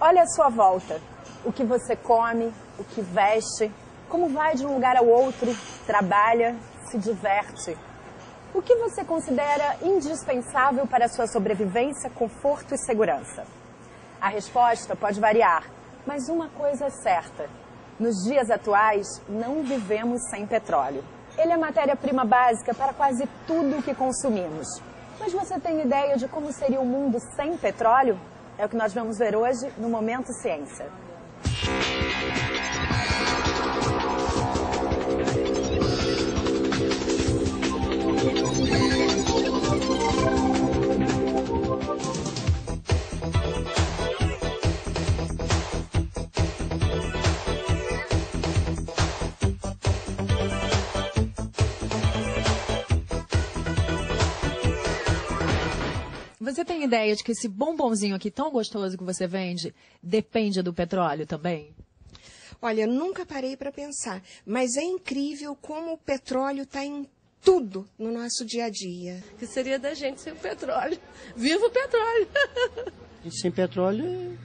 Olha a sua volta, o que você come, o que veste, como vai de um lugar ao outro, trabalha, se diverte. O que você considera indispensável para a sua sobrevivência, conforto e segurança? A resposta pode variar, mas uma coisa é certa. Nos dias atuais, não vivemos sem petróleo. Ele é matéria-prima básica para quase tudo o que consumimos. Mas você tem ideia de como seria o mundo sem petróleo? É o que nós vamos ver hoje no Momento Ciência. Você tem ideia de que esse bombonzinho aqui tão gostoso que você vende depende do petróleo também? Olha, nunca parei para pensar, mas é incrível como o petróleo está em tudo no nosso dia a dia. O que seria da gente sem o petróleo? Viva o petróleo! E sem petróleo,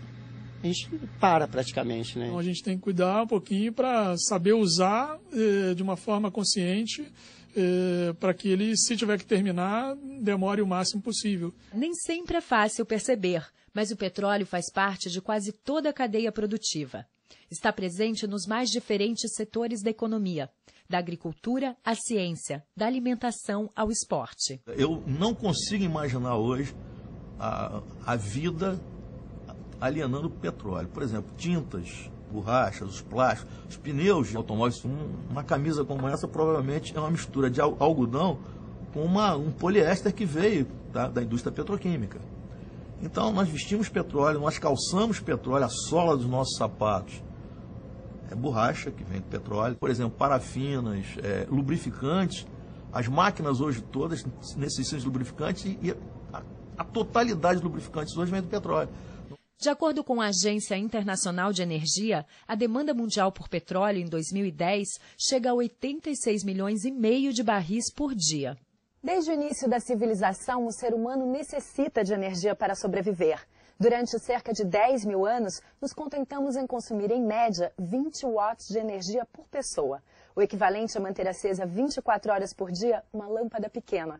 a gente para praticamente, né? Então a gente tem que cuidar um pouquinho para saber usar de uma forma consciente, para que ele, se tiver que terminar, demore o máximo possível. Nem sempre é fácil perceber, mas o petróleo faz parte de quase toda a cadeia produtiva. Está presente nos mais diferentes setores da economia, da agricultura à ciência, da alimentação ao esporte. Eu não consigo imaginar hoje a vida alienando o petróleo. Por exemplo, tintas, borrachas, os plásticos, os pneus de automóveis. Uma camisa como essa provavelmente é uma mistura de algodão com um poliéster que veio da indústria petroquímica. Então nós vestimos petróleo, nós calçamos petróleo, a sola dos nossos sapatos é borracha que vem do petróleo. Por exemplo, parafinas, lubrificantes, as máquinas hoje todas necessitam de lubrificantes e a totalidade de lubrificantes hoje vem do petróleo. De acordo com a Agência Internacional de Energia, a demanda mundial por petróleo em 2010 chega a 86 milhões e meio de barris por dia. Desde o início da civilização, o ser humano necessita de energia para sobreviver. Durante cerca de 10 mil anos, nos contentamos em consumir, em média, 20 watts de energia por pessoa, o equivalente a manter acesa 24 horas por dia uma lâmpada pequena.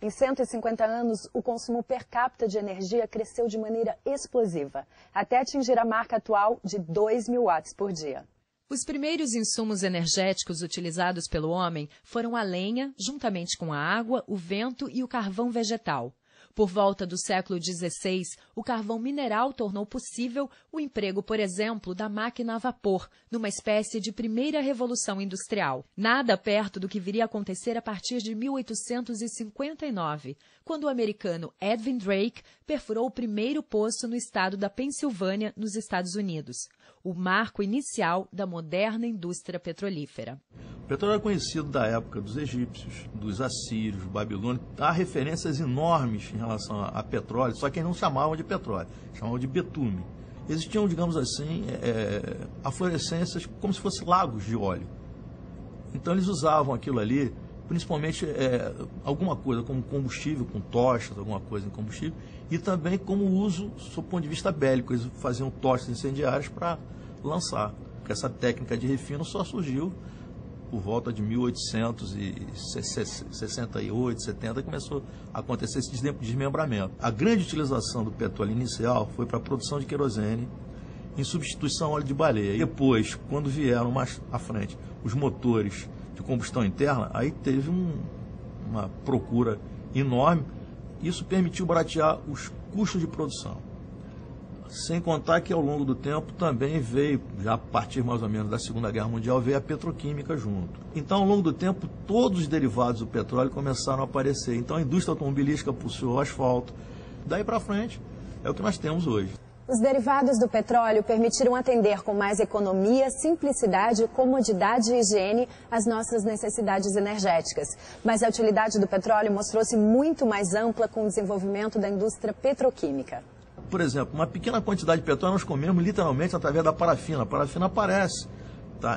Em 150 anos, o consumo per capita de energia cresceu de maneira explosiva, até atingir a marca atual de 2.000 watts por dia. Os primeiros insumos energéticos utilizados pelo homem foram a lenha, juntamente com a água, o vento e o carvão vegetal. Por volta do século XVI, o carvão mineral tornou possível o emprego, por exemplo, da máquina a vapor, numa espécie de primeira revolução industrial. Nada perto do que viria a acontecer a partir de 1859, quando o americano Edwin Drake perfurou o primeiro poço no estado da Pensilvânia, nos Estados Unidos, o marco inicial da moderna indústria petrolífera. O petróleo é conhecido da época dos egípcios, dos assírios, dos babilônios. Há referências enormes em relação a petróleo, só que eles não chamavam de petróleo, chamavam de betume. Existiam, digamos assim, aflorescências como se fossem lagos de óleo. Então eles usavam aquilo ali, principalmente alguma coisa como combustível, com tochas, alguma coisa em combustível, e também como uso, do ponto de vista bélico, eles faziam tochas incendiárias para lançar. Porque essa técnica de refino só surgiu por volta de 1868, 70, começou a acontecer esse desmembramento. A grande utilização do petróleo inicial foi para a produção de querosene, em substituição ao óleo de baleia. Depois, quando vieram mais à frente os motores de combustão interna, aí teve uma procura enorme. Isso permitiu baratear os custos de produção. Sem contar que ao longo do tempo também veio, já a partir mais ou menos da Segunda Guerra Mundial, veio a petroquímica junto. Então, ao longo do tempo, todos os derivados do petróleo começaram a aparecer. Então, a indústria automobilística puxou o asfalto. Daí para frente, é o que nós temos hoje. Os derivados do petróleo permitiram atender com mais economia, simplicidade, comodidade e higiene as nossas necessidades energéticas. Mas a utilidade do petróleo mostrou-se muito mais ampla com o desenvolvimento da indústria petroquímica. Por exemplo, uma pequena quantidade de petróleo nós comemos literalmente através da parafina. A parafina aparece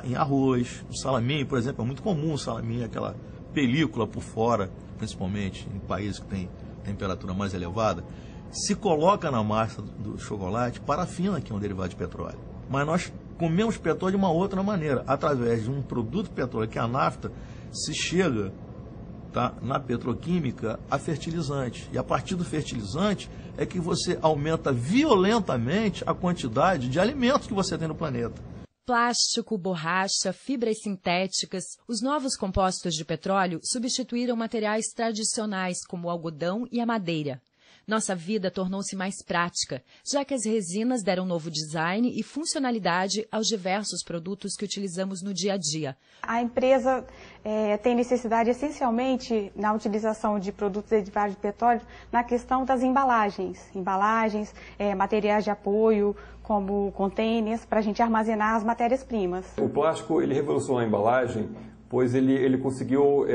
em arroz, no salaminho, por exemplo, é muito comum o salaminho, aquela película por fora, principalmente em países que têm temperatura mais elevada. se coloca na massa do chocolate parafina, que é um derivado de petróleo. Mas nós comemos petróleo de uma outra maneira, através de um produto petróleo, que é a nafta, se chega, tá, na petroquímica a fertilizante. E a partir do fertilizante é que você aumenta violentamente a quantidade de alimentos que você tem no planeta. Plástico, borracha, fibras sintéticas, os novos compostos de petróleo substituíram materiais tradicionais como o algodão e a madeira. Nossa vida tornou-se mais prática, já que as resinas deram novo design e funcionalidade aos diversos produtos que utilizamos no dia a dia. A empresa tem necessidade essencialmente na utilização de produtos derivados de petróleo na questão das embalagens, materiais de apoio, como containers, para a gente armazenar as matérias-primas. O plástico ele revolucionou a embalagem, pois ele conseguiu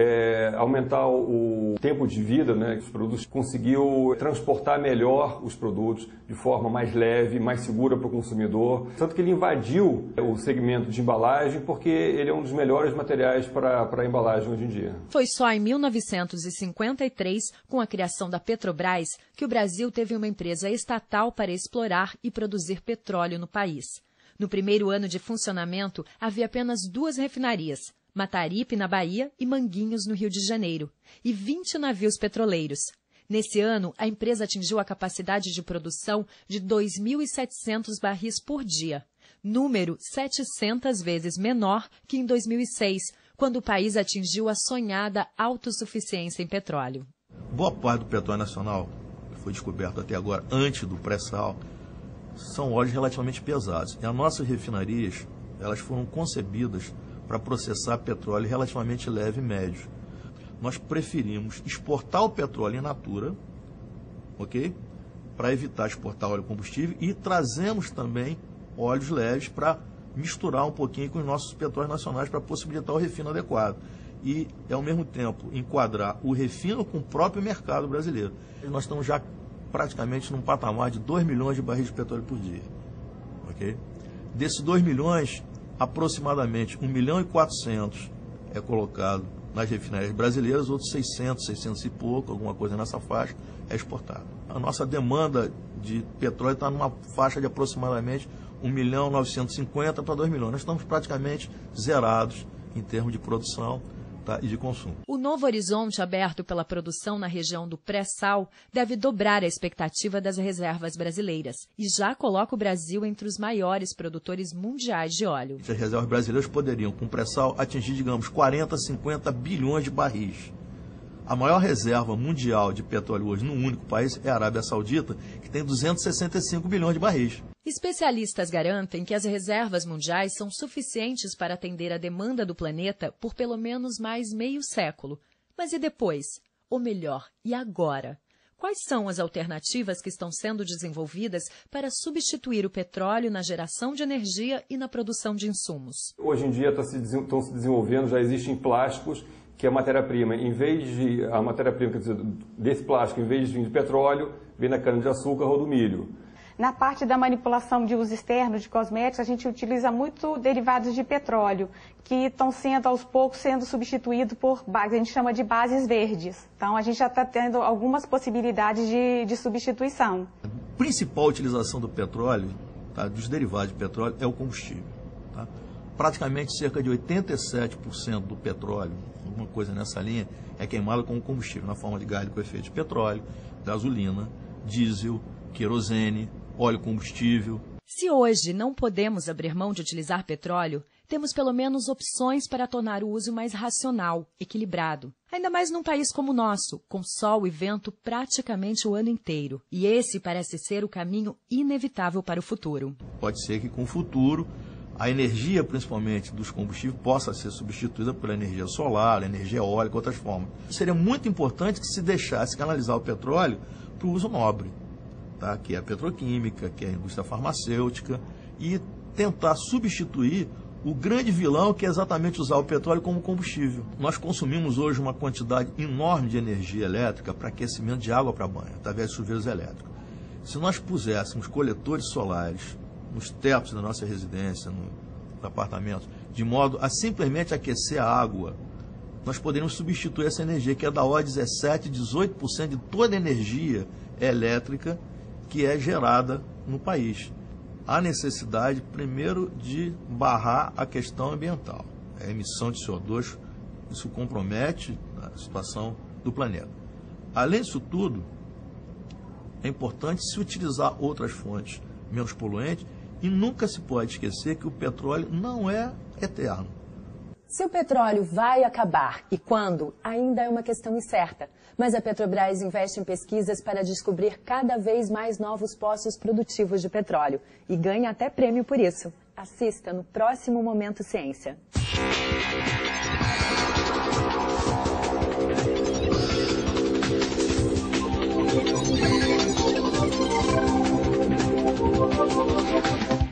aumentar o tempo de vida, né, dos produtos, conseguiu transportar melhor os produtos de forma mais leve, mais segura para o consumidor. Tanto que ele invadiu o segmento de embalagem, porque ele é um dos melhores materiais para a embalagem hoje em dia. Foi só em 1953, com a criação da Petrobras, que o Brasil teve uma empresa estatal para explorar e produzir petróleo no país. No primeiro ano de funcionamento, havia apenas 2 refinarias, Mataripe, na Bahia, e Manguinhos, no Rio de Janeiro, e 20 navios petroleiros. Nesse ano, a empresa atingiu a capacidade de produção de 2.700 barris por dia, número 700 vezes menor que em 2006, quando o país atingiu a sonhada autossuficiência em petróleo. Boa parte do petróleo nacional, que foi descoberto até agora, antes do pré-sal, são óleos relativamente pesados. E as nossas refinarias, elas foram concebidas para processar petróleo relativamente leve e médio. Nós preferimos exportar o petróleo in natura, ok? Para evitar exportar óleo combustível, e trazemos também óleos leves para misturar um pouquinho com os nossos petróleos nacionais para possibilitar o refino adequado. E, ao mesmo tempo, enquadrar o refino com o próprio mercado brasileiro. E nós estamos já praticamente num patamar de 2 milhões de barris de petróleo por dia, ok? Desses 2 milhões, aproximadamente 1.400.000 é colocado nas refinarias brasileiras, outros 600 e pouco, alguma coisa nessa faixa, é exportado. A nossa demanda de petróleo está numa faixa de aproximadamente 1.950.000 para 2 milhões. Nós estamos praticamente zerados em termos de produção, tá, e de consumo. O novo horizonte aberto pela produção na região do pré-sal deve dobrar a expectativa das reservas brasileiras e já coloca o Brasil entre os maiores produtores mundiais de óleo. As reservas brasileiras poderiam, com pré-sal, atingir, digamos, 40, 50 bilhões de barris. A maior reserva mundial de petróleo hoje, num único país, é a Arábia Saudita, que tem 265 bilhões de barris. Especialistas garantem que as reservas mundiais são suficientes para atender a demanda do planeta por pelo menos mais meio século. Mas e depois? Ou melhor, e agora? Quais são as alternativas que estão sendo desenvolvidas para substituir o petróleo na geração de energia e na produção de insumos? Hoje em dia estão se desenvolvendo, já existem plásticos que a matéria-prima, desse plástico, em vez de vir de petróleo, vem da cana-de-açúcar ou do milho. Na parte da manipulação de uso externo de cosméticos, a gente utiliza muito derivados de petróleo, que estão sendo, aos poucos, sendo substituídos por bases, a gente chama de bases verdes. Então, a gente já está tendo algumas possibilidades de substituição. A principal utilização do petróleo, tá, dos derivados de petróleo, é o combustível. Tá? Praticamente cerca de 87% do petróleo, alguma coisa nessa linha, é queimado como combustível, na forma de gás com efeito de petróleo, gasolina, diesel, querosene, óleo combustível. Se hoje não podemos abrir mão de utilizar petróleo, temos pelo menos opções para tornar o uso mais racional, equilibrado. Ainda mais num país como o nosso, com sol e vento praticamente o ano inteiro. E esse parece ser o caminho inevitável para o futuro. Pode ser que com o futuro a energia, principalmente dos combustíveis, possa ser substituída pela energia solar, energia eólica, outras formas. Seria muito importante que se deixasse canalizar o petróleo para o uso nobre, tá? Que é a petroquímica, que é a indústria farmacêutica, e tentar substituir o grande vilão, que é exatamente usar o petróleo como combustível. Nós consumimos hoje uma quantidade enorme de energia elétrica para aquecimento de água para banho, através de chuveiros elétricos. Se nós puséssemos coletores solares nos tetos da nossa residência, nos apartamentos, de modo a simplesmente aquecer a água, nós poderíamos substituir essa energia, que é da ordem de 17, 18% de toda a energia elétrica que é gerada no país. Há necessidade, primeiro, de barrar a questão ambiental. A emissão de CO2, isso compromete a situação do planeta. Além disso tudo, é importante se utilizar outras fontes menos poluentes e nunca se pode esquecer que o petróleo não é eterno. Se o petróleo vai acabar e quando, ainda é uma questão incerta. Mas a Petrobras investe em pesquisas para descobrir cada vez mais novos poços produtivos de petróleo e ganha até prêmio por isso. Assista no próximo Momento Ciência.